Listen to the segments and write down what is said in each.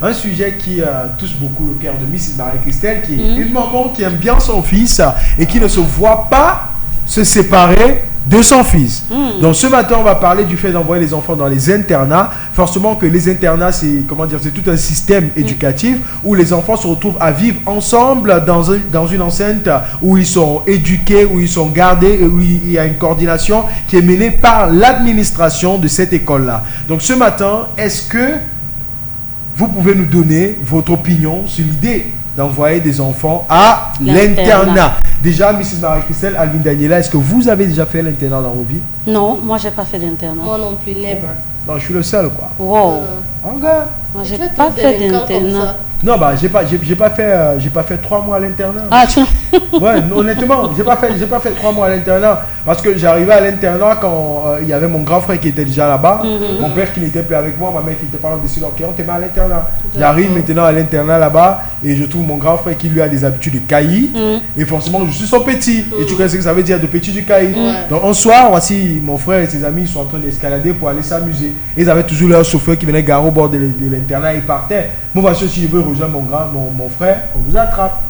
un sujet qui touche beaucoup le cœur de Mrs. Marie-Christelle, qui est une maman qui aime bien son fils et qui ne se voit pas se séparer de son fils. Donc ce matin, on va parler du fait d'envoyer les enfants dans les internats. Forcément que les internats, c'est tout un système éducatif où les enfants se retrouvent à vivre ensemble dans une enceinte où ils sont éduqués, où ils sont gardés, et où il y a une coordination qui est menée par l'administration de cette école-là. Donc ce matin, est-ce que vous pouvez nous donner votre opinion sur l'idée d'envoyer des enfants à l'internat? Déjà, Mrs. Marie-Christelle, Alvin Daniela, est-ce que vous avez déjà fait l'internat dans vos vies? Non, moi j'ai pas fait d'internat. Moi non plus, never. Non, je suis le seul, quoi. Wow. Okay. Moi j'ai pas fait d'internat. Non, bah j'ai pas fait 3 mois à l'internat. Ah, tu... Ouais, honnêtement, j'ai pas fait 3 mois à l'internat parce que j'arrivais à l'internat quand il y avait mon grand frère qui était déjà là-bas, mon père qui n'était plus avec moi, ma mère qui n'était pas là dessus, donc on te met à l'internat. J'arrive maintenant à l'internat là-bas et je trouve mon grand frère qui lui a des habitudes de caillis et forcément je suis son petit et tu connais ce que ça veut dire de petit du caillis. Donc un soir, voici mon frère et ses amis sont en train d'escalader pour aller s'amuser. Ils avaient toujours leur chauffeur qui venait garer au bord de l'internat et ils partaient. Moi voici si je veux rejoindre mon frère, on nous attrape.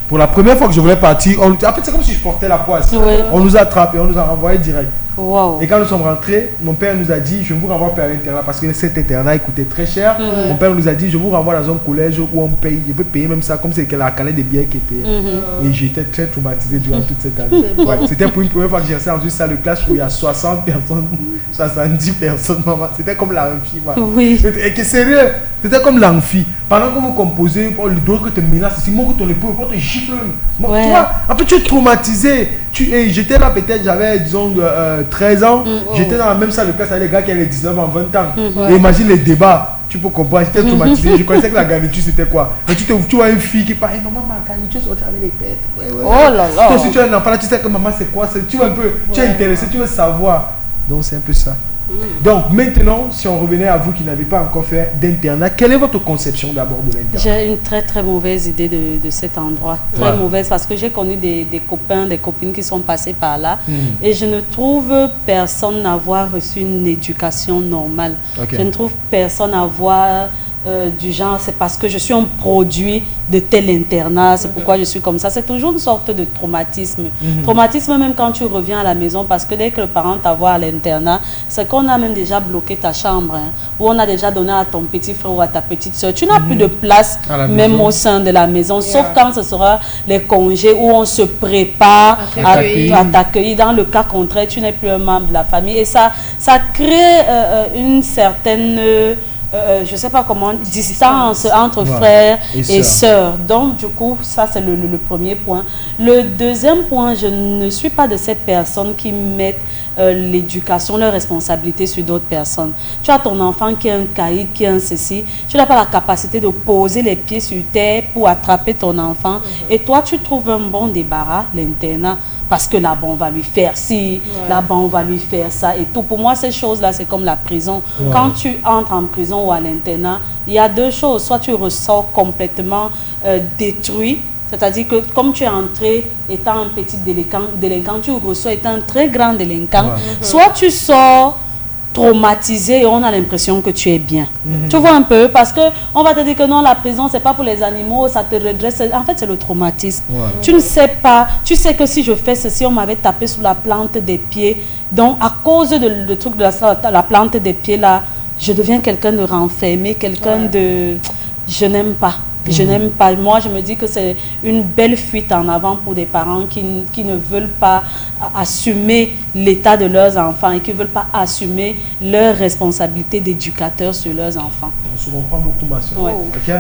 Pour la première fois que je voulais partir, en fait c'est comme si je portais la poisse. On nous attrape et on nous a renvoyé direct. Wow. Et quand nous sommes rentrés, mon père nous a dit je ne vous renvoie plus à l'internat parce que cet internat il coûtait très cher. Mon père nous a dit je vous renvoie dans un collège où on paye, je peux payer même ça comme c'est la canette de billets qui est payée. Et j'étais très traumatisé durant toute cette année. C'était pour une première fois que j'ai resté dans une salle de classe où il y a 60 personnes, 70 personnes, maman. C'était comme l'amphi. Oui. Et sérieux, c'était comme l'amphi. Pendant que vous composez, d'autres que te menacent, c'est moi que ton époux, on te gifle. Toi, en fait tu es traumatisé. J'étais là peut-être, j'avais disons 13 ans, j'étais dans la même salle de classe avec les gars qui avaient 19 ans, 20 ans. Et imagine les débats, tu peux comprendre, j'étais traumatisé. Je connaissais que la garniture c'était quoi. Et tu vois une fille qui parle, maman, ma garniture sortie avec les pètes. Oh là là. Toi, si tu as un enfant là, tu sais que maman c'est quoi, tu veux un peu, tu es intéressé, tu veux savoir. Donc c'est un peu ça. Donc maintenant, si on revenait à vous qui n'avez pas encore fait d'internat, quelle est votre conception d'abord de l'internat? J'ai une très très mauvaise idée de cet endroit. Très mauvaise parce que j'ai connu des copains, des copines qui sont passés par là et je ne trouve personne n'avoir reçu une éducation normale. Je ne trouve personne avoir du genre, c'est parce que je suis un produit de tel internat, c'est pourquoi je suis comme ça. C'est toujours une sorte de traumatisme. Traumatisme même quand tu reviens à la maison, parce que dès que le parent t'envoie à l'internat, c'est qu'on a même déjà bloqué ta chambre, ou on a déjà donné à ton petit frère ou à ta petite soeur. Tu n'as plus de place même au sein de la maison, sauf quand ce sera les congés où on se prépare à t'accueillir. Dans le cas contraire, tu n'es plus un membre de la famille et ça crée une certaine... je ne sais pas comment, distance entre frères et sœurs. Donc, du coup, ça, c'est le premier point. Le deuxième point, je ne suis pas de ces personnes qui mettent l'éducation, leur responsabilité sur d'autres personnes. Tu as ton enfant qui est un caïd, qui est un ceci. Tu n'as pas la capacité de poser les pieds sur terre pour attraper ton enfant. Et toi, tu trouves un bon débarras, l'internat. Parce que là-bas, on va lui faire ci, là-bas, on va lui faire ça et tout. Pour moi, ces choses-là, c'est comme la prison. Quand tu entres en prison ou à l'internat, il y a deux choses. Soit tu ressors complètement détruit, c'est-à-dire que comme tu es entré étant un petit délinquant, tu ressors étant un très grand délinquant. Soit tu sors traumatisé et on a l'impression que tu es bien. Tu vois un peu, parce que on va te dire que non, la prison c'est pas pour les animaux, ça te redresse. En fait, c'est le traumatisme. Tu ne sais pas, tu sais que si je fais ceci, on m'avait tapé sous la plante des pieds. Donc à cause de truc de la plante des pieds là, je deviens quelqu'un de renfermé, quelqu'un de je n'aime pas. Je n'aime pas. Moi, je me dis que c'est une belle fuite en avant pour des parents qui ne veulent pas assumer l'état de leurs enfants et qui ne veulent pas assumer leur responsabilité d'éducateur sur leurs enfants. On se comprend beaucoup, ma soeur.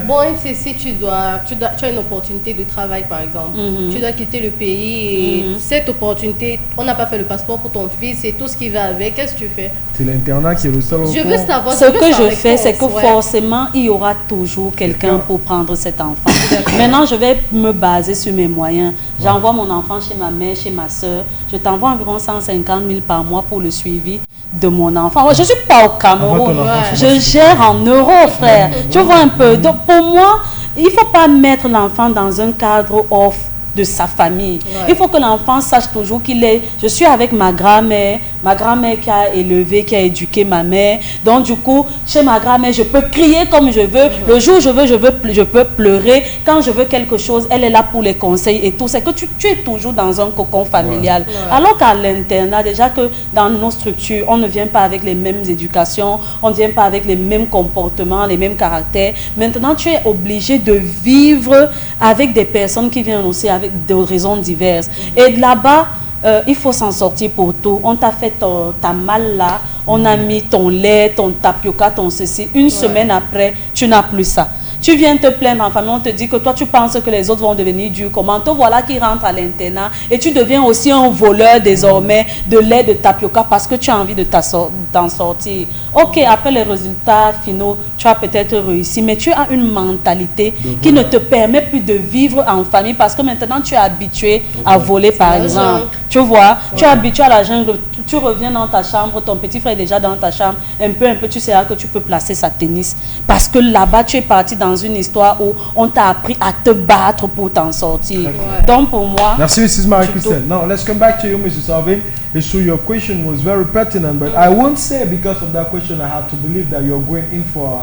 Bon, si tu as une opportunité de travail, par exemple, tu dois quitter le pays et cette opportunité, on n'a pas fait le passeport pour ton fils et tout ce qui va avec, qu'est-ce que tu fais? C'est l'internat qui est le seul. Je veux savoir. Ce que je fais, c'est que forcément, il y aura toujours quelqu'un pour prendre cet enfant. Maintenant, je vais me baser sur mes moyens. J'envoie mon enfant chez ma mère, chez ma soeur. Je t'envoie environ 150 000 par mois pour le suivi de mon enfant. Je ne suis pas au Cameroun. Je gère en euros, frère. Tu vois un peu. Donc, pour moi, il ne faut pas mettre l'enfant dans un cadre off de sa famille. Il faut que l'enfant sache toujours qu'il est... Je suis avec ma grand-mère, ma grand-mère qui a élevé, qui a éduqué ma mère. Donc du coup, chez ma grand-mère, je peux crier comme je veux. Le jour où je peux pleurer. Quand je veux quelque chose, elle est là pour les conseils et tout. C'est que tu es toujours dans un cocon familial. Alors qu'à l'internat, déjà que dans nos structures, on ne vient pas avec les mêmes éducations, on ne vient pas avec les mêmes comportements, les mêmes caractères. Maintenant, tu es obligé de vivre avec des personnes qui viennent aussi avec des raisons diverses. Et là-bas, il faut s'en sortir pour tout. On t'a fait ta malle là, on a mis ton lait, ton tapioca, ton ceci. Une semaine après, tu n'as plus ça. Tu viens te plaindre en famille, on te dit que toi tu penses que les autres vont devenir durs. Comment? Te voilà qui rentre à l'internat et tu deviens aussi un voleur désormais de lait, de tapioca parce que tu as envie de t'en sortir. Ok, après les résultats finaux, tu as peut-être réussi, mais tu as une mentalité qui ne te permet plus de vivre en famille parce que maintenant tu es habitué à voler par exemple. Tu vois, tu es habitué à la jungle, tu reviens dans ta chambre, ton petit frère est déjà dans ta chambre, un peu, tu sais que tu peux placer sa tennis parce que là-bas tu es parti dans une histoire où on t'a appris à te battre pour t'en sortir. Donc pour moi... Merci Mrs. Marie-Christelle. Now let's come back to you Mrs. Alvin. It's true your question was very pertinent, but I won't say because of that question I have to believe that you're going in for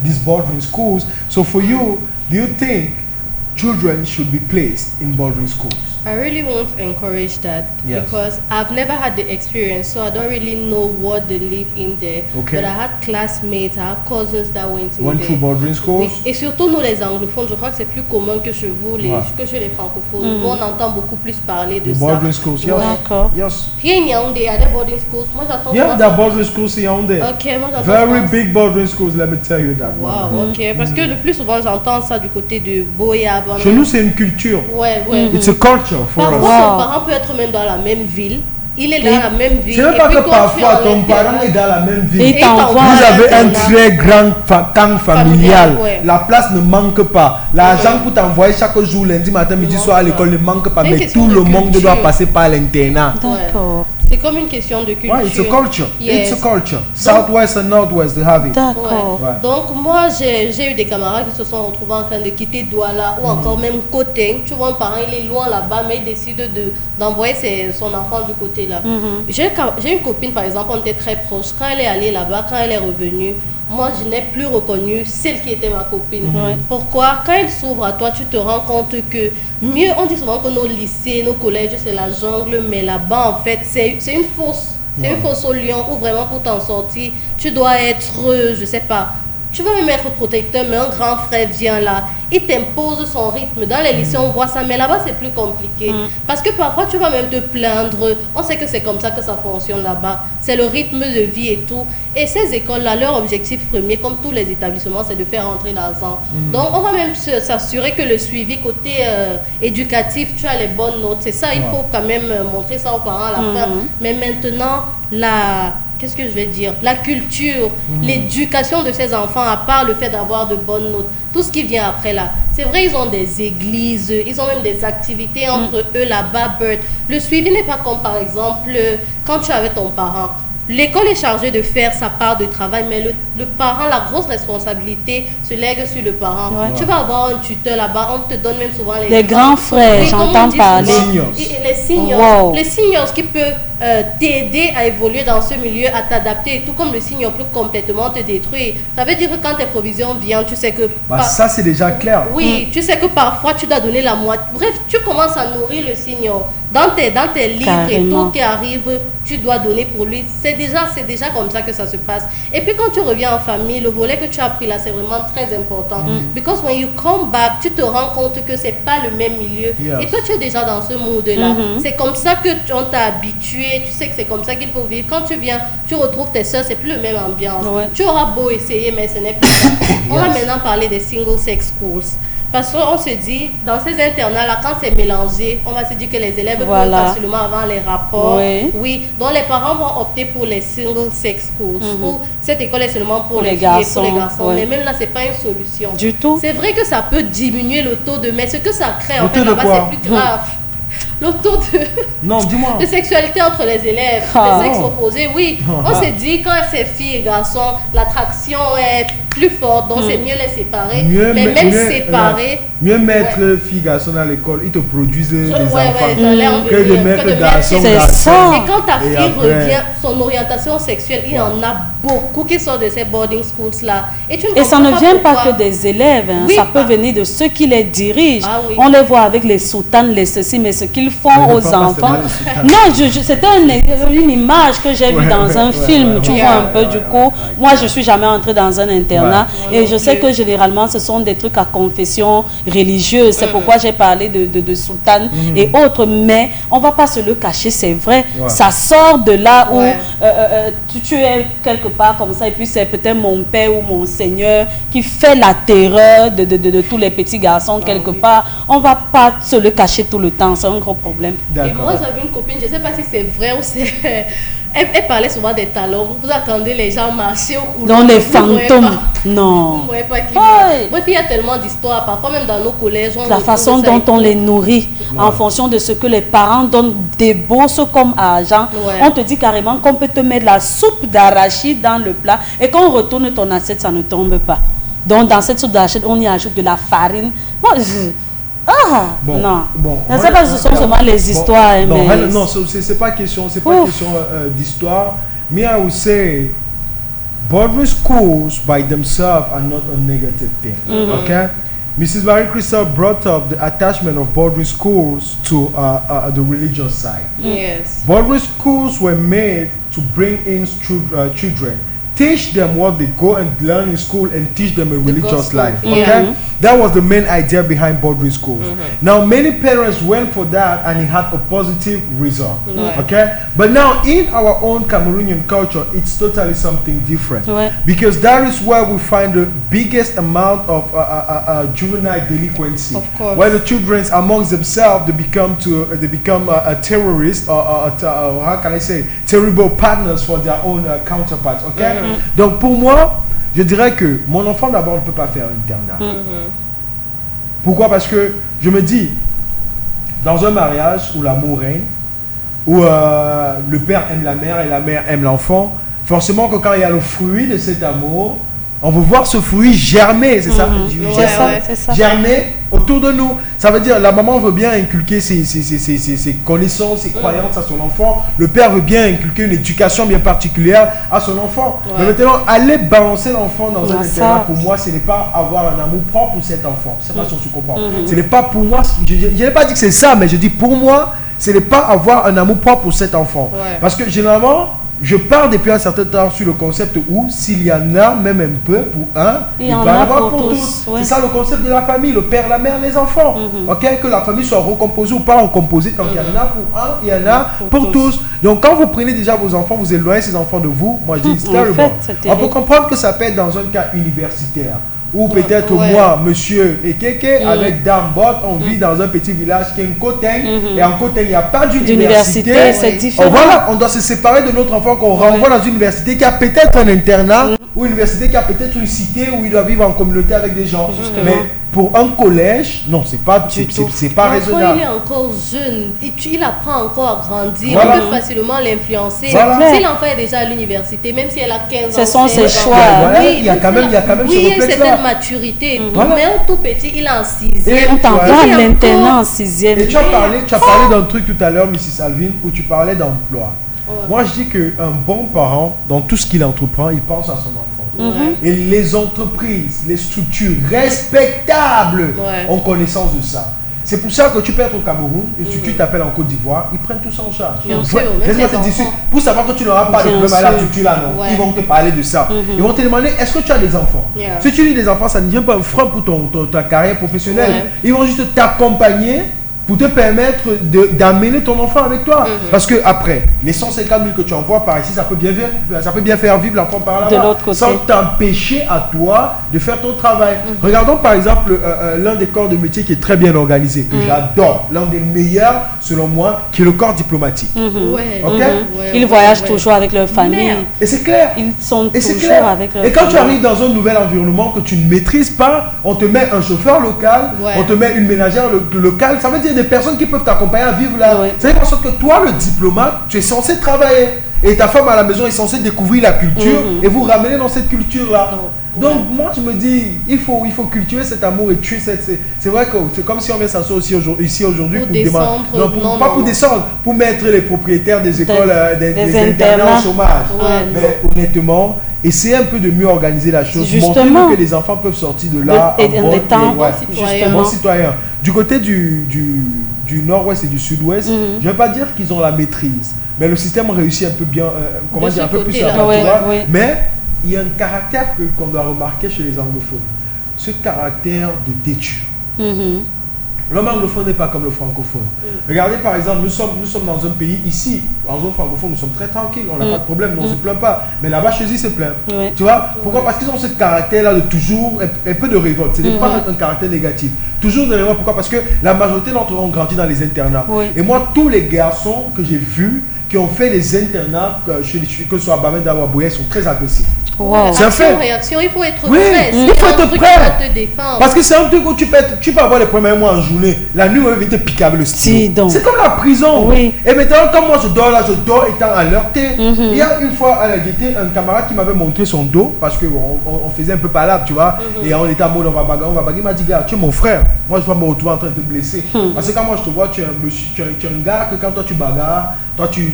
these boarding schools. So for you, do you think children should be placed in boarding schools? I really won't encourage that because I've never had the experience, so I don't really know what they live in there. Okay. But I had classmates, I have cousins that went there. Through boarding schools? Oui. Et surtout nous les anglophones, je crois que c'est plus commun que chez vous, que chez les francophones. Nous, on entend beaucoup plus parler de ça. Boarding schools, yes. D'accord. Yes. Here in Yaoundé, il y a des boarding schools. Moi j'attends. Yeah, there are boarding schools in Yaoundé. Ok, moi j'attends. Very big boarding schools, let me tell you that. Wow, ok. Parce que le plus souvent j'entends ça du côté de Boya. Chez nous c'est une culture. Ouais. It's a culture for us. Ton parent peut être même dans la même ville. Il est dans la même ville. C'est même pas que parfois ton parent est dans la même ville. Et vous avez un très grand camp familial. La place ne manque pas. L'argent pour t'envoyer chaque jour, lundi matin, midi, soir à l'école ne manque pas. Mais tout le monde doit passer par l'internat. D'accord. C'est comme une question de culture. It's a culture. Yes. It's a culture. Southwest and Northwest, they have it. D'accord. Donc moi, j'ai eu des camarades qui se sont retrouvés en train de quitter Douala ou encore même Coting. Tu vois, un parent, il est loin là-bas, mais il décide d'envoyer son enfant du côté là. J'ai une copine, par exemple, on était très proches. Quand elle est allée là-bas, quand elle est revenue, moi, je n'ai plus reconnu celle qui était ma copine. Pourquoi? Quand elle s'ouvre à toi, tu te rends compte que mieux, on dit souvent que nos lycées, nos collèges, c'est la jungle, mais là-bas, en fait, c'est une fosse. C'est une fosse au lion où vraiment pour t'en sortir, tu dois être, je sais pas, tu vas même être protecteur, mais un grand frère vient là, il t'impose son rythme. Dans les lycées, on voit ça, mais là-bas, c'est plus compliqué. Parce que parfois, tu vas même te plaindre. On sait que c'est comme ça que ça fonctionne là-bas. C'est le rythme de vie et tout. Et ces écoles-là, leur objectif premier, comme tous les établissements, c'est de faire rentrer l'argent. Donc, on va même s'assurer que le suivi côté éducatif, tu as les bonnes notes. C'est ça, il faut quand même montrer ça aux parents à la fin. Mais maintenant, qu'est-ce que je vais dire? La culture, l'éducation de ces enfants, à part le fait d'avoir de bonnes notes, tout ce qui vient après là. C'est vrai, ils ont des églises, ils ont même des activités entre eux là-bas. Le suivi n'est pas comme par exemple quand tu es avec ton parent. L'école est chargée de faire sa part de travail, mais le parent, la grosse responsabilité se lègue sur le parent. Tu vas avoir un tuteur là-bas, on te donne même souvent les grands frères, j'entends parler. Les seniors. Les seniors qui peuvent t'aider à évoluer dans ce milieu, à t'adapter, tout comme le senior peut complètement te détruire. Ça veut dire que quand tes provisions viennent, tu sais que... ça, c'est déjà clair. Oui, tu sais que parfois, tu dois donner la moitié. Bref, tu commences à nourrir le senior. Dans tes livres et tout qui arrive, tu dois donner pour lui. C'est déjà comme ça que ça se passe. Et puis quand tu reviens en famille, le volet que tu as pris là, c'est vraiment très important. Because when you come back, tu te rends compte que c'est pas le même milieu. Et toi, tu es déjà dans ce mood-là. C'est comme ça que on t'a habitué. Tu sais que c'est comme ça qu'il faut vivre. Quand tu viens, tu retrouves tes soeurs, c'est plus le même ambiance. Tu auras beau essayer, mais ce n'est plus ça. On va maintenant parler des single-sex schools. Parce qu'on se dit, dans ces internats-là, quand c'est mélangé, on va se dire que les élèves peuvent facilement avoir les rapports. Oui, donc les parents vont opter pour les single-sex schools. Où cette école est seulement pour les filles garçons, et pour les garçons. Mais même là, ce n'est pas une solution. Du tout. C'est vrai que ça peut diminuer le taux de... Mais ce que ça crée, en fait, là-bas, c'est plus grave. Le taux de sexualité entre les élèves, les sexes opposés, oui. On s'est dit, quand c'est filles et garçons, l'attraction est plus fortes, donc c'est mieux les séparer. Mais même séparer. Mieux mettre fille garçon à l'école, ils te produisent des enfants que de mettre garçon. Et quand ta fille revient, son orientation sexuelle, il y en a beaucoup qui sortent de ces boarding schools là. Et ça ne vient pas que des élèves, hein. Ça peut venir de ceux qui les dirigent. On les voit avec les soutanes, les ceci, mais ce qu'ils font aux enfants. Non, c'était une image que j'ai vue dans un film, tu vois un peu du coup. Moi, je suis jamais entrée dans un internat et je sais que généralement, ce sont des trucs à confession religieuse. C'est pourquoi j'ai parlé de soutane et autres. Mais on va pas se le cacher, c'est vrai. Ça sort de là où tu es quelque part comme ça et puis c'est peut-être mon père ou mon seigneur qui fait la terreur de tous les petits garçons quelque part. On va pas se le cacher tout le temps, c'est un gros problème. Et moi j'avais une copine, je sais pas si c'est vrai ou c'est... Elle parlait souvent des talons. Vous attendez les gens marcher au couloir. Dans les fantômes. Non. Vous ne voyez pas qui. Bref, il y a tellement d'histoires. Parfois, même dans nos collèges. La façon dont on les nourrit, en fonction de ce que les parents donnent des bourses comme argent. On te dit carrément qu'on peut te mettre la soupe d'arachide dans le plat. Et quand on retourne ton assiette, ça ne tombe pas. Donc, dans cette soupe d'arachide, on y ajoute de la farine. Non. Je ne sais pas si ce sont seulement les histoires. Non, c'est pas question d'histoire. Me, I would say, boarding schools by themselves are not a negative thing. Okay? Mrs. Marie-Christelle brought up the attachment of boarding schools to the religious side. Yes. Boarding schools were made to bring in children, teach them what they go and learn in school and teach them a religious life. Okay? That was the main idea behind boarding schools. Now many parents went for that and it had a positive result. Okay? But now in our own Cameroonian culture, it's totally something different. Because that is where we find the biggest amount of juvenile delinquency. Of course. Where the children amongst themselves, they become a terrorist or how can I say, terrible partners for their own counterparts. Okay? Donc pour moi, je dirais que mon enfant d'abord ne peut pas faire internat. Pourquoi? Parce que je me dis, dans un mariage où l'amour règne, où le père aime la mère et la mère aime l'enfant, forcément que quand il y a le fruit de cet amour, on veut voir ce fruit germer, c'est ça, germer autour de nous. Ça veut dire la maman veut bien inculquer ses connaissances, ses croyances à son enfant. Le père veut bien inculquer une éducation bien particulière à son enfant. Mais maintenant, aller balancer l'enfant dans un internat, pour moi, ce n'est pas avoir un amour propre pour cet enfant. Je ne sais pas si tu comprends. Ce n'est pas pour moi, je n'ai pas dit que c'est ça, mais je dis pour moi, ce n'est pas avoir un amour propre pour cet enfant. Parce que généralement, je pars depuis un certain temps sur le concept où s'il y en a même un peu pour un, il va y en avoir pour tous. C'est ça le concept de la famille, le père, la mère, les enfants. Ok, que la famille soit recomposée ou pas recomposée, tant qu'il y en a pour un, il y en a pour tous. Donc quand vous prenez déjà vos enfants, vous éloignez ces enfants de vous, moi je dis c'est terrible. On peut comprendre que ça peut être dans un cas universitaire. Ou peut-être moi, monsieur et Keke, avec Dame Bot, on vit dans un petit village qui est une Coteng. Et en Coteng, il n'y a pas d'université. C'est différent. Voilà, on doit se séparer de notre enfant qu'on renvoie dans une université qui a peut-être un internat ou une université qui a peut-être une cité où il doit vivre en communauté avec des gens. Mais pour un collège, non, c'est pas raisonnable. Il est encore jeune, il apprend encore à grandir, on peut facilement l'influencer. Si l'enfant est déjà à l'université, même si elle a 15 ans, ce sont ses choix. Il y a quand même ce réflexe-là. Maturité. Mais un tout petit, il est en 6e. On t'envoie maintenant en 6e. Et tu as parlé d'un truc tout à l'heure, Mrs. Alvin, où tu parlais d'emploi. Moi, je dis qu'un bon parent, dans tout ce qu'il entreprend, il pense à son enfant. Et les entreprises, les structures respectables ont connaissance de ça. C'est pour ça que tu peux être au Cameroun, et si tu t'appelles en Côte d'Ivoire, ils prennent tout ça en charge. Laisse-moi te dire, pour savoir que tu n'auras pas de problème à la structure là, non. Ils vont te parler de ça. Ils vont te demander, est-ce que tu as des enfants? Si tu dis des enfants, ça ne devient pas un frein pour ta carrière professionnelle. Ils vont juste t'accompagner pour te permettre d'amener ton enfant avec toi. Parce que après, les 150 000 que tu envoies par ici, ça peut bien faire vivre l'enfant par là-bas, sans t'empêcher à toi de faire ton travail. Regardons par exemple l'un des corps de métier qui est très bien organisé, que j'adore, l'un des meilleurs selon moi, qui est le corps diplomatique. Ils voyagent toujours avec leur famille. Et c'est clair. Ils sont toujours avec leur famille. Et quand tu arrives dans un nouvel environnement que tu ne maîtrises pas, on te met un chauffeur local, on te met une ménagère locale, ça veut dire des personnes qui peuvent t'accompagner à vivre là. C'est parce que toi, le diplomate, tu es censé travailler. Et ta femme à la maison est censée découvrir la culture et vous ramener dans cette culture-là. Donc moi je me dis, il faut cultiver cet amour et tuer cette... C'est vrai que c'est comme si on vient s'asseoir ici aujourd'hui pour descendre. Non, pas pour descendre, pour mettre les propriétaires des écoles, des internats au chômage. Mais honnêtement, essayez un peu de mieux organiser la chose. Montrez-nous que les enfants peuvent sortir de là en citoyens. Du côté du nord-ouest et du sud-ouest, je ne vais pas dire qu'ils ont la maîtrise, mais le système réussit un peu bien, un peu plus à mais il y a un caractère qu'on doit remarquer chez les anglophones. Ce caractère de têtu. L'homme anglophone n'est pas comme le francophone. Regardez par exemple, nous sommes dans un pays ici, en zone francophone, nous sommes très tranquilles, on n'a pas de problème, on ne se plaint pas. Mais là-bas, chez eux, ils se plaignent. Tu vois? Pourquoi? Parce qu'ils ont ce caractère-là de toujours un peu de révolte. Ce n'est pas un caractère négatif. Toujours de révolte. Pourquoi? Parce que la majorité d'entre eux ont grandi dans les internats. Et moi, tous les garçons que j'ai vus qui ont fait les internats, que ce soit à Bamenda ou à Boya, sont très agressifs. C'est un fait. Réaction, il faut être prêt. Il faut être prêt. Te défendre. Parce que c'est un truc où tu peux avoir les premiers mois en journée. La nuit, on va venir te piquer avec le stylo. C'est comme la prison. Et maintenant, comme moi je dors étant alerté. Il y a une fois à la gaieté, un camarade qui m'avait montré son dos parce qu'on faisait un peu palabre, tu vois. Et on était en mode on va bagarrer. Il m'a dit, gars, tu es mon frère. Moi, je vais me retrouver en train de te blesser. Parce que quand moi je te vois, tu es un gars que quand toi tu bagarres, toi tu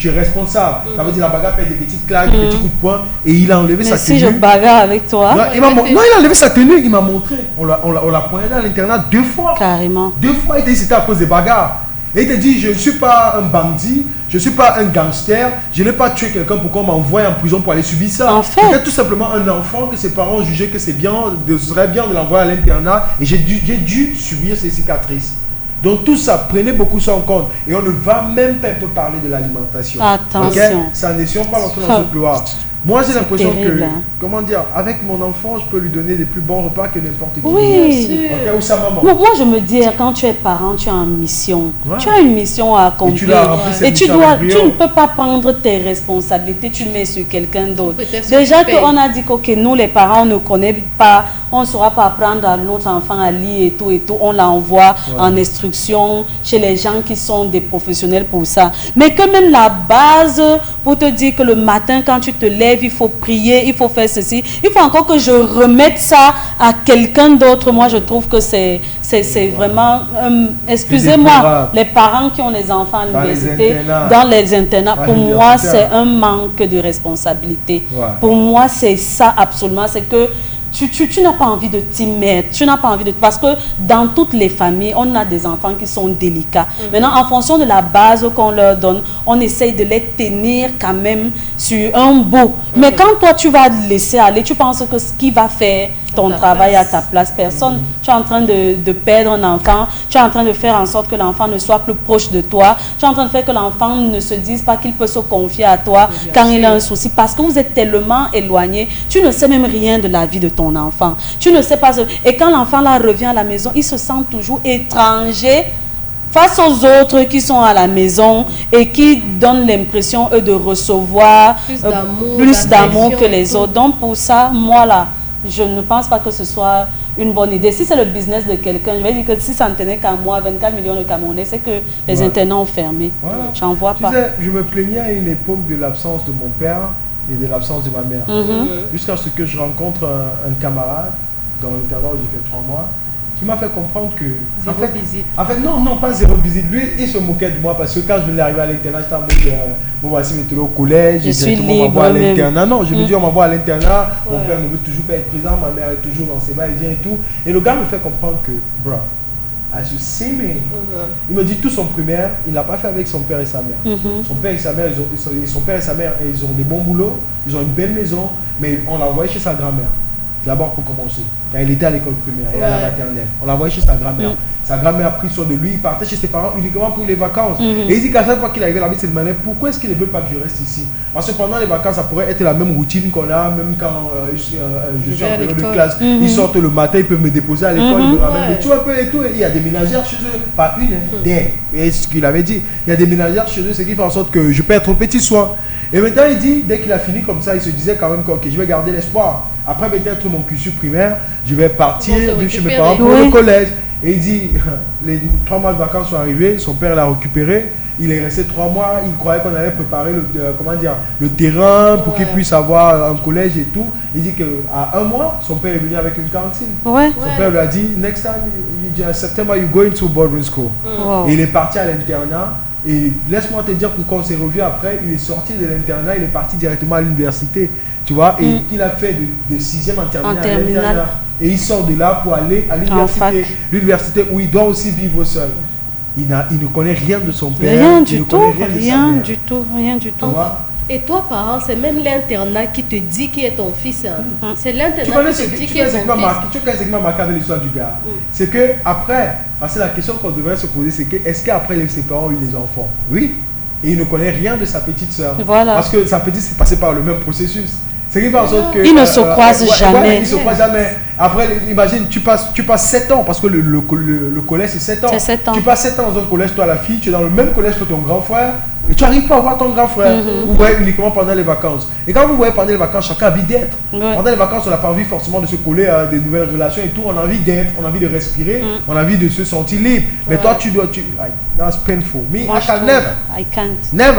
es responsable. Ça veut dire la bagarre fait des petites claques, des petits coups de poing. Et il a enlevé sa tenue. Si je bagarre avec toi. Non, il a enlevé sa tenue, il m'a montré. On l'a pointé à l'internat 2 fois. Carrément. 2 fois, il t'a dit c'était à cause des bagarres. Et il t'a dit, je ne suis pas un bandit, je ne suis pas un gangster, je n'ai pas tué quelqu'un pour qu'on m'envoie en prison pour aller subir ça. En fait. C'était tout simplement un enfant que ses parents jugeaient que ce serait bien de l'envoyer à l'internat. Et j'ai dû subir ces cicatrices. Donc tout ça, prenez beaucoup ça en compte. Et on ne va même pas un peu parler de l'alimentation. Attention. Ça n'est pas l'entrée dans ce couloir. Moi, j'ai l'impression que, comment dire, avec mon enfant, je peux lui donner des plus bons repas que n'importe qui. Oui. Ou sa maman. Moi, je me dis, quand tu es parent, tu as une mission. Tu as une mission à accomplir. Et tu ne peux pas prendre tes responsabilités, tu mets sur quelqu'un d'autre. Déjà qu'on a dit que nous, les parents, on ne connaît pas, on ne saura pas apprendre à notre enfant à lire et tout. On l'envoie en instruction chez les gens qui sont des professionnels pour ça. Mais que même la base, pour te dire que le matin, quand tu te lèves, il faut prier, il faut faire ceci. Il faut encore que je remette ça à quelqu'un d'autre. Moi, je trouve que c'est vraiment... excusez-moi, les parents qui ont les enfants à l'université, dans les internats, pour moi, c'est un manque de responsabilité. Pour moi, c'est ça absolument. C'est que tu n'as pas envie de t'y mettre, tu n'as pas envie de... Parce que dans toutes les familles, on a des enfants qui sont délicats. Maintenant, en fonction de la base qu'on leur donne, on essaye de les tenir quand même sur un bout. Mais quand toi, tu vas laisser aller, tu penses que ce qui va faire ton travail à ta place, personne. Tu es en train de perdre un enfant, tu es en train de faire en sorte que l'enfant ne soit plus proche de toi, tu es en train de faire que l'enfant ne se dise pas qu'il peut se confier à toi quand il a un souci, parce que vous êtes tellement éloignés, tu ne sais même rien de la vie de ton enfant. Tu ne sais pas. Et quand l'enfant là revient à la maison, il se sent toujours étranger face aux autres qui sont à la maison et qui donnent l'impression, eux, de recevoir plus d'amour que les autres. Donc, pour ça, moi, là, je ne pense pas que ce soit une bonne idée. Si c'est le business de quelqu'un, je vais dire que si ça ne tenait qu'à moi, 24 millions de Camerounais, c'est que les internats ont fermé. J'en vois pas. Tu sais, je me plaignais à une époque de l'absence de mon père et de l'absence de ma mère. Jusqu'à ce que je rencontre un camarade dans l'internat où j'ai fait 3 mois, qui m'a fait comprendre que... En fait, non, pas zéro visite. Lui, il se moquait de moi parce que quand je venais d'arriver à l'internat, j'étais en mode, bon, voici, maintenant au collège, je suis libre. On m'envoie à l'internat. Non, je me dis, on m'envoie à l'internat, mon père ne veut toujours pas être présent, ma mère est toujours dans ses va-et-vient et tout. Et le gars me fait comprendre que, bro, as you see me? Il me dit tout son primaire, il l'a pas fait avec son père et sa mère. Son père et sa mère, son père et sa mère, ils ont des bons boulots, ils ont une belle maison, mais on l'a envoyé chez sa grand-mère. D'abord pour commencer, quand il était à l'école primaire et à la maternelle, on l'a envoyé chez sa grand-mère. Sa grand-mère a pris soin de lui, il partait chez ses parents uniquement pour les vacances. Et il dit qu'à chaque fois qu'il arrivait là-bas, il se demandait pourquoi est-ce qu'il ne veut pas que je reste ici. Parce que pendant les vacances, ça pourrait être la même routine qu'on a, même quand je suis en période de classe. Ils sortent le matin, ils peuvent me déposer à l'école, ils me ramènent. Tu vois un peu et tout, il y a des ménagères chez eux, pas une, des. Et ce qu'il avait dit, il y a des ménagères chez eux, ce qui fait en sorte que je peux être au petit soin. Et maintenant, il dit, dès qu'il a fini comme ça, il se disait quand même que je vais garder l'espoir. Après peut-être mon cursus primaire, je vais partir vivre chez mes parents pour le collège. Et il dit, les 3 mois de vacances sont arrivés, son père l'a récupéré. il est resté 3 mois, il croyait qu'on allait préparer le terrain pour qu'il puisse avoir un collège et tout. Il dit qu'à 1 mois, son père est venu avec une cantine. Son père lui a dit, next time, in September, you go into boarding school. Et il est parti à l'internat. Et laisse-moi te dire que quand on s'est revu après, il est sorti de l'internat, il est parti directement à l'université. Tu vois, et il a fait de 6e en terminale. Et il sort de là pour aller à l'université. L'université où il doit aussi vivre seul. Il ne connaît rien de son père. Rien du tout. Tu vois? Et toi, parent, c'est même l'internat qui te dit qui est ton fils. C'est l'internat qui te dit qui est ton fils. Tu connais ce qui m'a marqué avec l'histoire du gars. C'est que après, parce que la question qu'on devrait se poser, c'est que est-ce qu'après ses parents ont eu des enfants? Oui. Et il ne connaît rien de sa petite soeur. Voilà. Parce que sa petite s'est passée par le même processus. C'est qui fait en sorte que... Ils ne se croisent jamais. Ils ne se croisent jamais. Après, imagine, tu passes 7 ans, parce que le collège, c'est 7 ans. C'est 7 ans. Tu passes 7 ans dans un collège, toi la fille, tu es dans le même collège que ton grand frère, et tu n'arrives pas à voir ton grand frère. Vous voyez uniquement pendant les vacances. Et quand vous voyez pendant les vacances, chacun a envie d'être. Pendant les vacances, on n'a pas envie forcément de se coller à des nouvelles relations et tout. On a envie d'être, on a envie de respirer, on a envie de se sentir libre. Mais toi, tu dois... That's painful. Me, I can never. I can't. Never.